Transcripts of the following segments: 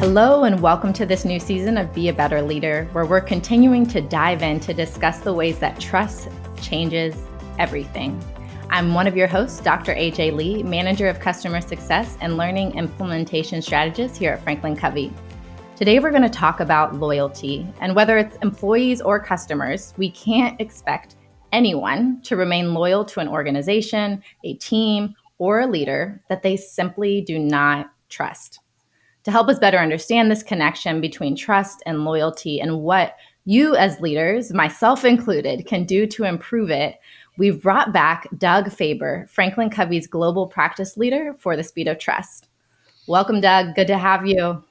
Hello and welcome to this new season of Be a Better Leader, where we're continuing to dive in to discuss the ways that trust changes everything. I'm one of your hosts, Dr. AJ Lee, Manager of Customer Success and Learning Implementation Strategist here at FranklinCovey. Today we're going to talk about loyalty, and whether it's employees or customers, we can't expect anyone to remain loyal to an organization, a team, or a leader that they simply do not trust. To help us better understand this connection between trust and loyalty and what you as leaders, myself included, can do to improve it, we've brought back Doug Faber, FranklinCovey's global practice leader for the Speed of Trust. Welcome, Doug. Good to have you.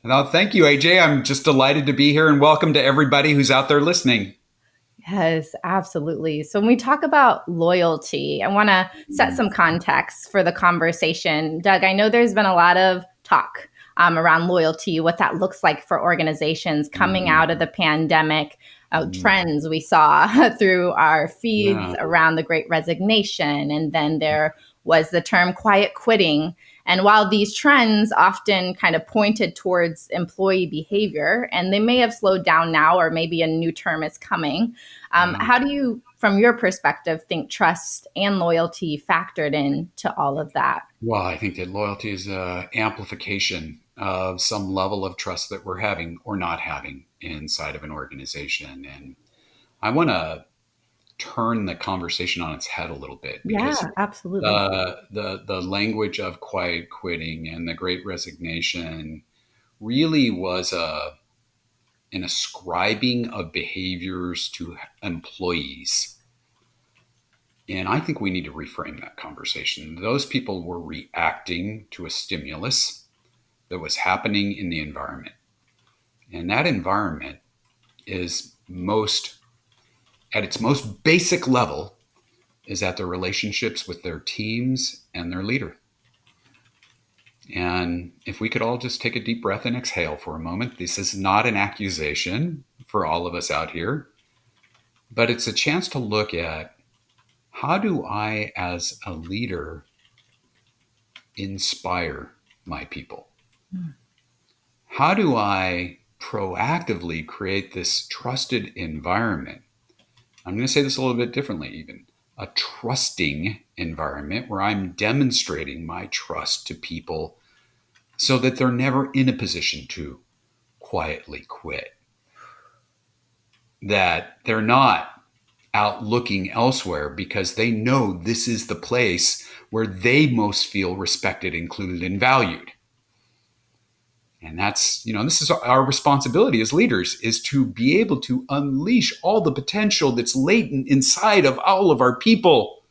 No, thank you, AJ. I'm just delighted to be here, and welcome to everybody who's out there listening. Yes, absolutely. So when we talk about loyalty, I want to set some context for the conversation. Doug, I know there's been a lot of talk around loyalty, what that looks like for organizations coming out of the pandemic, trends we saw through our feeds around the Great Resignation. And then there was the term quiet quitting. And while these trends often kind of pointed towards employee behavior, and they may have slowed down now, or maybe a new term is coming, how do you, from your perspective, think trust and loyalty factored into all of that? Well, I think that loyalty is an amplification of some level of trust that we're having or not having inside of an organization. And I want to turn the conversation on its head a little bit. Because absolutely. The language of quiet quitting and the Great Resignation really was an ascribing of behaviors to employees. And I think we need to reframe that conversation. Those people were reacting to a stimulus that was happening in the environment. And that environment is at its most basic level, is at their relationships with their teams and their leader. And if we could all just take a deep breath and exhale for a moment, this is not an accusation for all of us out here, but it's a chance to look at, how do I, as a leader, inspire my people? How do I proactively create this trusted environment? I'm going to say this a little bit differently even. A trusting environment where I'm demonstrating my trust to people so that they're never in a position to quietly quit. That they're not out looking elsewhere because they know this is the place where they most feel respected, included, and valued. And that's, this is our responsibility as leaders, is to be able to unleash all the potential that's latent inside of all of our people.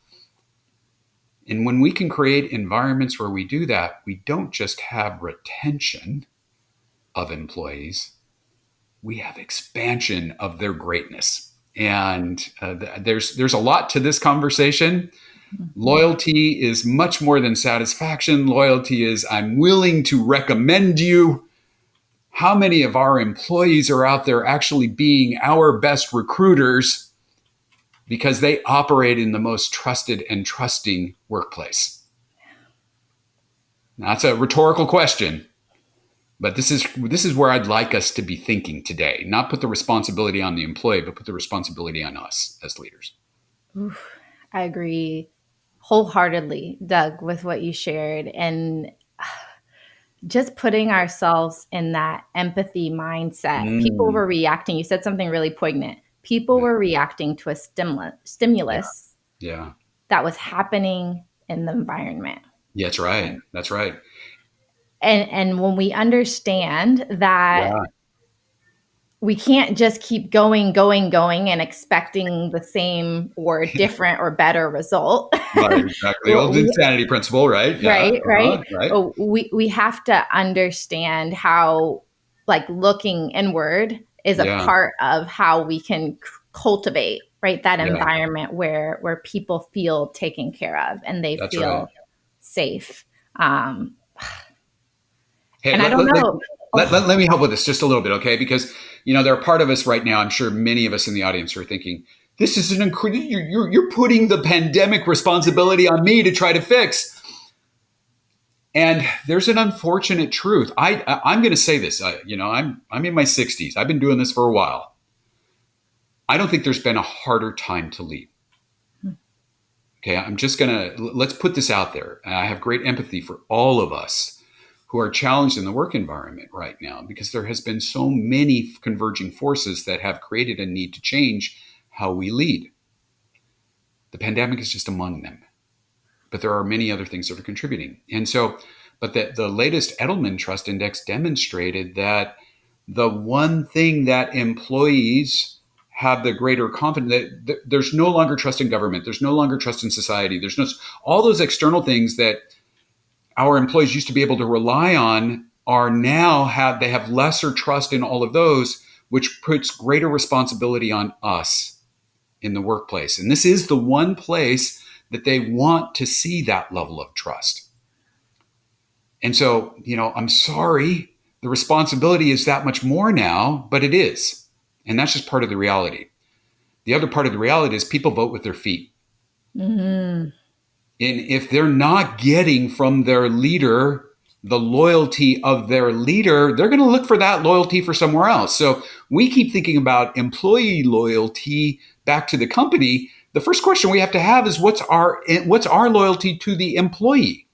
And when we can create environments where we do that, we don't just have retention of employees, we have expansion of their greatness. And there's a lot to this conversation. Loyalty is much more than satisfaction. Loyalty is, I'm willing to recommend you. How many of our employees are out there actually being our best recruiters because they operate in the most trusted and trusting workplace? Now, that's a rhetorical question, but this is where I'd like us to be thinking today. Not put the responsibility on the employee, but put the responsibility on us as leaders. Oof, I agree wholeheartedly, Doug, with what you shared. And just putting ourselves in that empathy mindset. People were reacting. You said something really poignant. People were reacting to a stimulus that was happening in the environment. Yeah, that's right. That's right. And when we understand that we can't just keep going and expecting the same or different or better result. Right, exactly. The old insanity principle, right? Yeah. Right. Oh, we have to understand how, looking inward is a part of how we can cultivate, right, that environment where people feel taken care of and they feel safe. Hey, and I don't know. Let me help with this just a little bit, okay? Because, there are part of us right now, I'm sure many of us in the audience are thinking, this is you're putting the pandemic responsibility on me to try to fix. And there's an unfortunate truth. I'm going to say this. I'm in my 60s. I've been doing this for a while. I don't think there's been a harder time to lead. Okay, let's put this out there. I have great empathy for all of us who are challenged in the work environment right now because there has been so many converging forces that have created a need to change how we lead. The pandemic is just among them, but there are many other things that are contributing. And so, but the latest Edelman Trust Index demonstrated that the one thing that employees have the greater confidence that there's no longer trust in government, there's no longer trust in society, there's no all those external things that our employees used to be able to rely on are now they have lesser trust in all of those, which puts greater responsibility on us in the workplace. And this is the one place that they want to see that level of trust. And so, I'm sorry, the responsibility is that much more now, but it is. And that's just part of the reality. The other part of the reality is people vote with their feet. Mm-hmm. And if they're not getting from their leader the loyalty of their leader, they're going to look for that loyalty for somewhere else. So we keep thinking about employee loyalty back to the company. The first question we have to have is what's our loyalty to the employee?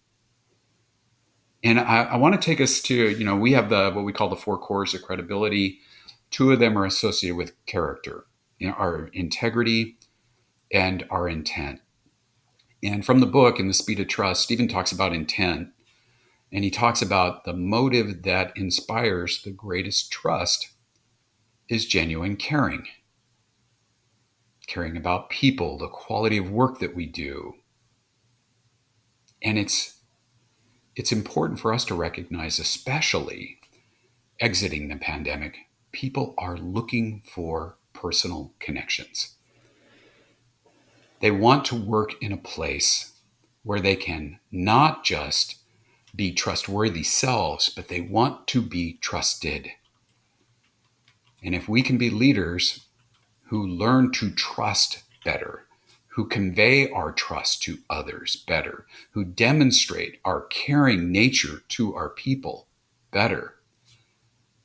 And I want to take us to, we have what we call the 4 cores of credibility. 2 of them are associated with character, our integrity and our intent. And from the book, In the Speed of Trust, Stephen talks about intent. And he talks about the motive that inspires the greatest trust is genuine caring. Caring about people, the quality of work that we do. And it's important for us to recognize, especially exiting the pandemic, people are looking for personal connections. They want to work in a place where they can not just be trustworthy selves, but they want to be trusted. And if we can be leaders who learn to trust better, who convey our trust to others better, who demonstrate our caring nature to our people better,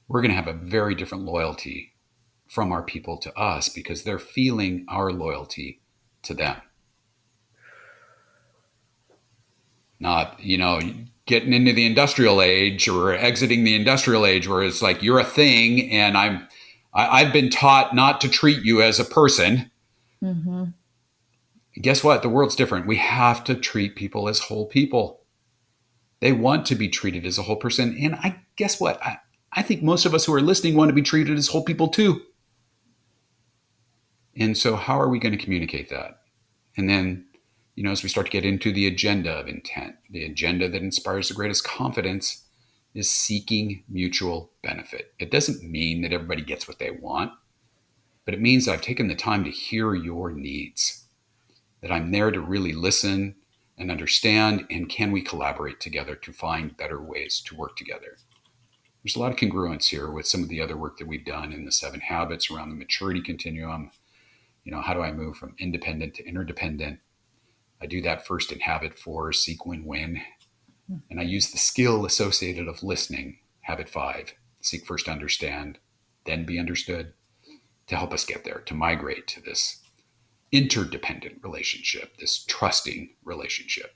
we're going to have a very different loyalty from our people to us because they're feeling our loyalty to them. Not, getting into the industrial age or exiting the industrial age where it's like you're a thing and I've been taught not to treat you as a person. Mm-hmm. Guess what? The world's different. We have to treat people as whole people. They want to be treated as a whole person. And guess what? I think most of us who are listening want to be treated as whole people too. And so how are we going to communicate that? And then, as we start to get into the agenda of intent, the agenda that inspires the greatest confidence is seeking mutual benefit. It doesn't mean that everybody gets what they want, but it means I've taken the time to hear your needs, that I'm there to really listen and understand, and can we collaborate together to find better ways to work together? There's a lot of congruence here with some of the other work that we've done in the 7 habits around the maturity continuum. How do I move from independent to interdependent? I do that first in habit 4, seek win-win. And I use the skill associated of listening, habit 5, seek first to understand, then be understood, to help us get there, to migrate to this interdependent relationship, this trusting relationship.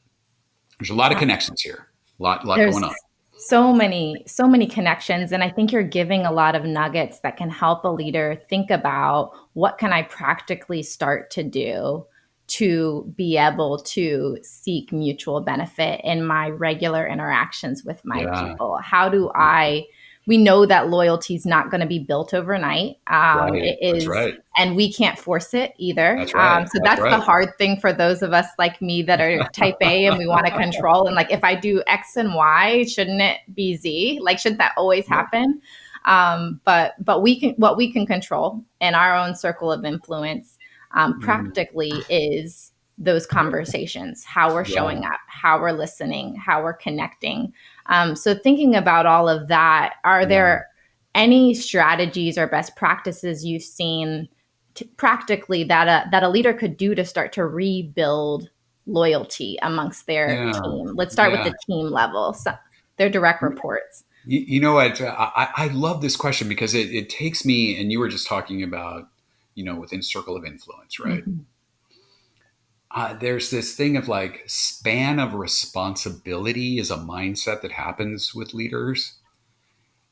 There's a lot of connections here, a lot going on. So many connections. And I think you're giving a lot of nuggets that can help a leader think about what can I practically start to do to be able to seek mutual benefit in my regular interactions with my people. How do we know that loyalty is not going to be built overnight. Right. It is, that's right. And we can't force it either. That's right. That's right. The hard thing for those of us like me that are type A and we want to control. And like, if I do X and Y, shouldn't it be Z? Like, shouldn't that always happen? But what we can control in our own circle of influence, practically is those conversations, how we're showing up, how we're listening, how we're connecting. So thinking about all of that, are there any strategies or best practices you've seen practically that a leader could do to start to rebuild loyalty amongst their Yeah. team? Let's start with Yeah. the team level, so their direct reports. You know what? I love this question because it takes me, and you were just talking about, within circle of influence, right? Mhm. There's this thing of like span of responsibility is a mindset that happens with leaders.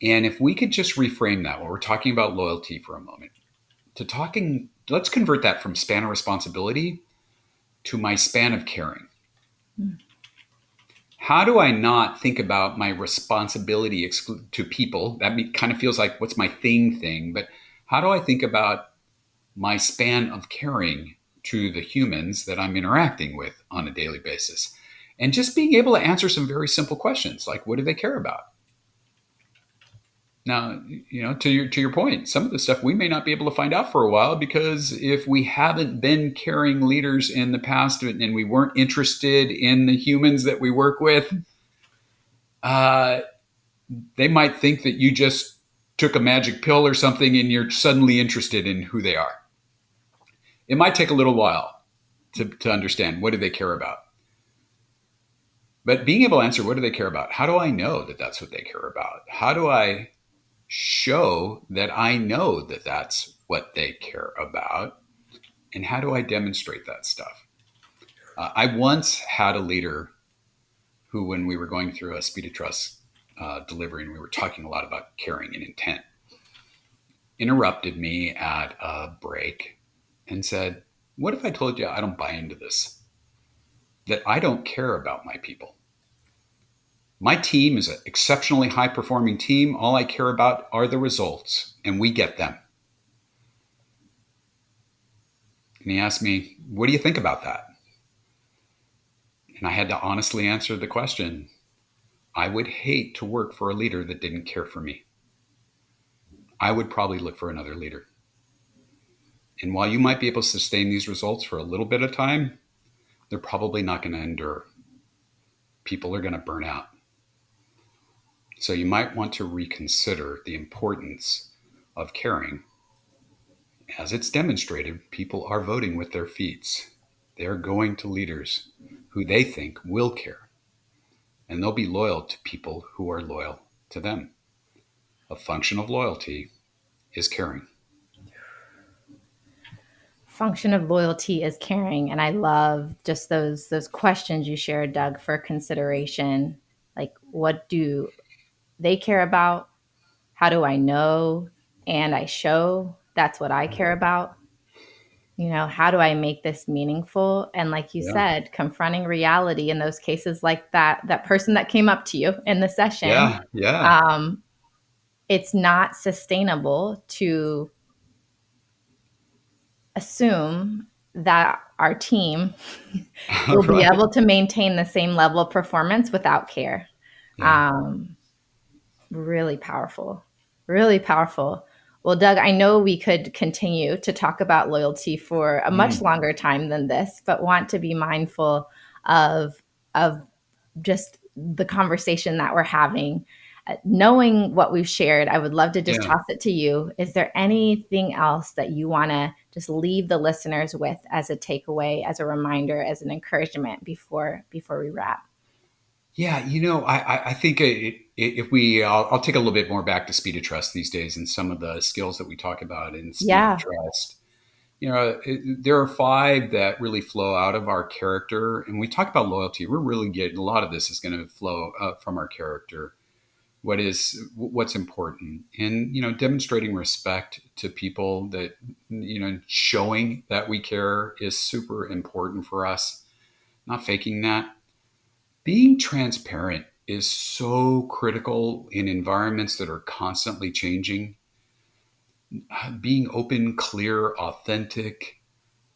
And if we could just reframe that when we're talking about loyalty for a moment, let's convert that from span of responsibility to my span of caring. How do I not think about my responsibility to people? That kind of feels like what's my thing, but how do I think about my span of caring to the humans that I'm interacting with on a daily basis? And just being able to answer some very simple questions like, what do they care about? Now, to your point, some of the stuff we may not be able to find out for a while because if we haven't been caring leaders in the past and we weren't interested in the humans that we work with, uh, they might think that you just took a magic pill or something and you're suddenly interested in who they are. It might take a little while to understand what do they care about. But being able to answer what do they care about? How do I know that that's what they care about? How do I show that I know that that's what they care about? And how do I demonstrate that stuff? I once had a leader who, when we were going through a speed of trust delivery and we were talking a lot about caring and intent, interrupted me at a break and said, "What if I told you I don't buy into this? That I don't care about my people. My team is an exceptionally high performing team. All I care about are the results, and we get them." And he asked me, "What do you think about that?" And I had to honestly answer the question. I would hate to work for a leader that didn't care for me. I would probably look for another leader. And while you might be able to sustain these results for a little bit of time, they're probably not going to endure. People are going to burn out. So you might want to reconsider the importance of caring. As it's demonstrated, people are voting with their feet. They're going to leaders who they think will care. And they'll be loyal to people who are loyal to them. A function of loyalty is caring. Function of loyalty is caring, and I love just those questions you shared, Doug, for consideration. Like, what do they care about? How do I know and I show that's what I care about? How do I make this meaningful? And like you Yeah. said, confronting reality in those cases, like that person that came up to you in the session, Yeah. Yeah. um, it's not sustainable to assume that our team will be Right. able to maintain the same level of performance without care. Yeah. Um, Really powerful. Really powerful. Well, Doug, I know we could continue to talk about loyalty for a much Mm. longer time than this, but want to be mindful of just the conversation that we're having. Knowing what we've shared, I would love to just Yeah. toss it to you. Is there anything else that you want to just leave the listeners with as a takeaway, as a reminder, as an encouragement before we wrap? Yeah. I think if I'll take a little bit more back to speed of trust these days and some of the skills that we talk about in speed of Yeah. trust. There are five that really flow out of our character. And we talk about loyalty. We're really getting a lot of this is going to flow from our character. What's important, and demonstrating respect to people that showing that we care is super important for us. Not faking that. Being transparent is so critical in environments that are constantly changing. Being open, clear, authentic,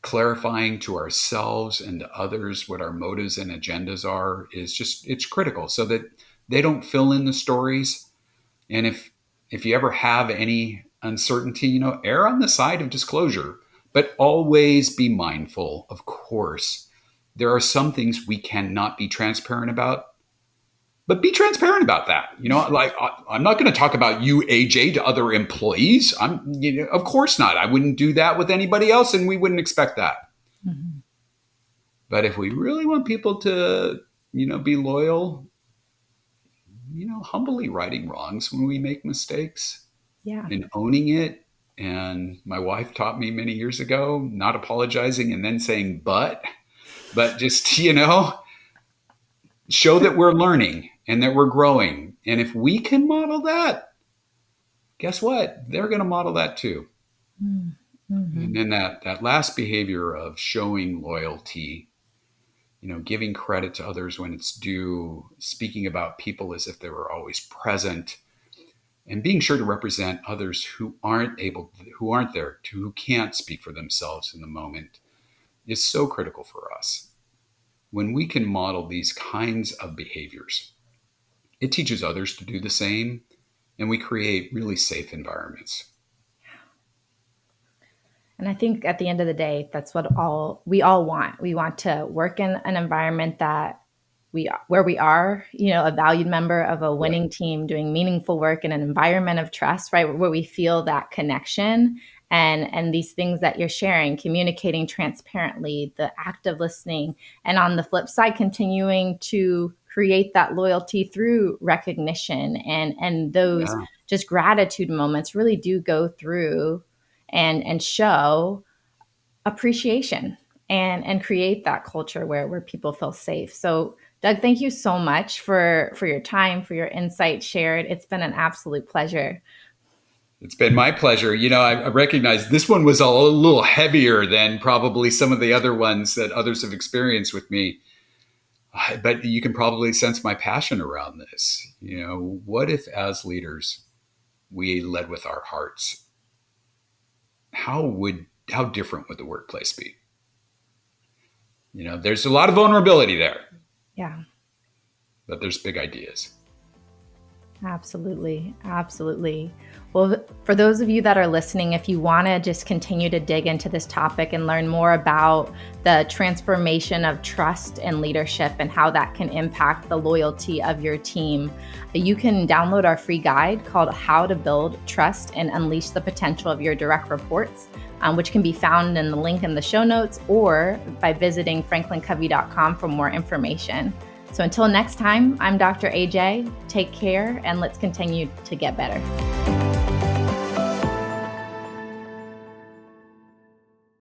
clarifying to ourselves and to others what our motives and agendas are it's critical so that they don't fill in the stories. And if you ever have any uncertainty, err on the side of disclosure, but always be mindful. Of course, there are some things we cannot be transparent about, but be transparent about that. Like I'm not going to talk about you, AJ, to other employees. Of course not. I wouldn't do that with anybody else, and we wouldn't expect that. Mhm. But if we really want people to, be loyal, humbly righting wrongs when we make mistakes Yeah. and owning it. And my wife taught me many years ago, not apologizing and then saying, but just, show that we're learning and that we're growing. And if we can model that, guess what? They're going to model that too. Mm-hmm. And then that last behavior of showing loyalty, giving credit to others when it's due, speaking about people as if they were always present, and being sure to represent others who aren't there, who can't speak for themselves in the moment, is so critical for us. When we can model these kinds of behaviors, it teaches others to do the same, and we create really safe environments. And I think at the end of the day, that's what we all want. We want to work in an environment where we are, a valued member of a winning team doing meaningful work in an environment of trust, right? Where we feel that connection and these things that you're sharing, communicating transparently, the act of listening, and on the flip side, continuing to create that loyalty through recognition and those just gratitude moments really do go through and show appreciation and create that culture where people feel safe. So Doug, thank you so much for your time, for your insight shared. It's been an absolute pleasure. It's been my pleasure. I recognize this one was a little heavier than probably some of the other ones that others have experienced with me. But you can probably sense my passion around this. What if as leaders, we led with our hearts? How different would the workplace be? There's a lot of vulnerability there. Yeah. But there's big ideas. Absolutely. Absolutely. Well, for those of you that are listening, if you want to just continue to dig into this topic and learn more about the transformation of trust and leadership and how that can impact the loyalty of your team, you can download our free guide called How to Build Trust and Unleash the Potential of Your Direct Reports, which can be found in the link in the show notes or by visiting FranklinCovey.com for more information. So until next time, I'm Dr. AJ. Take care and let's continue to get better.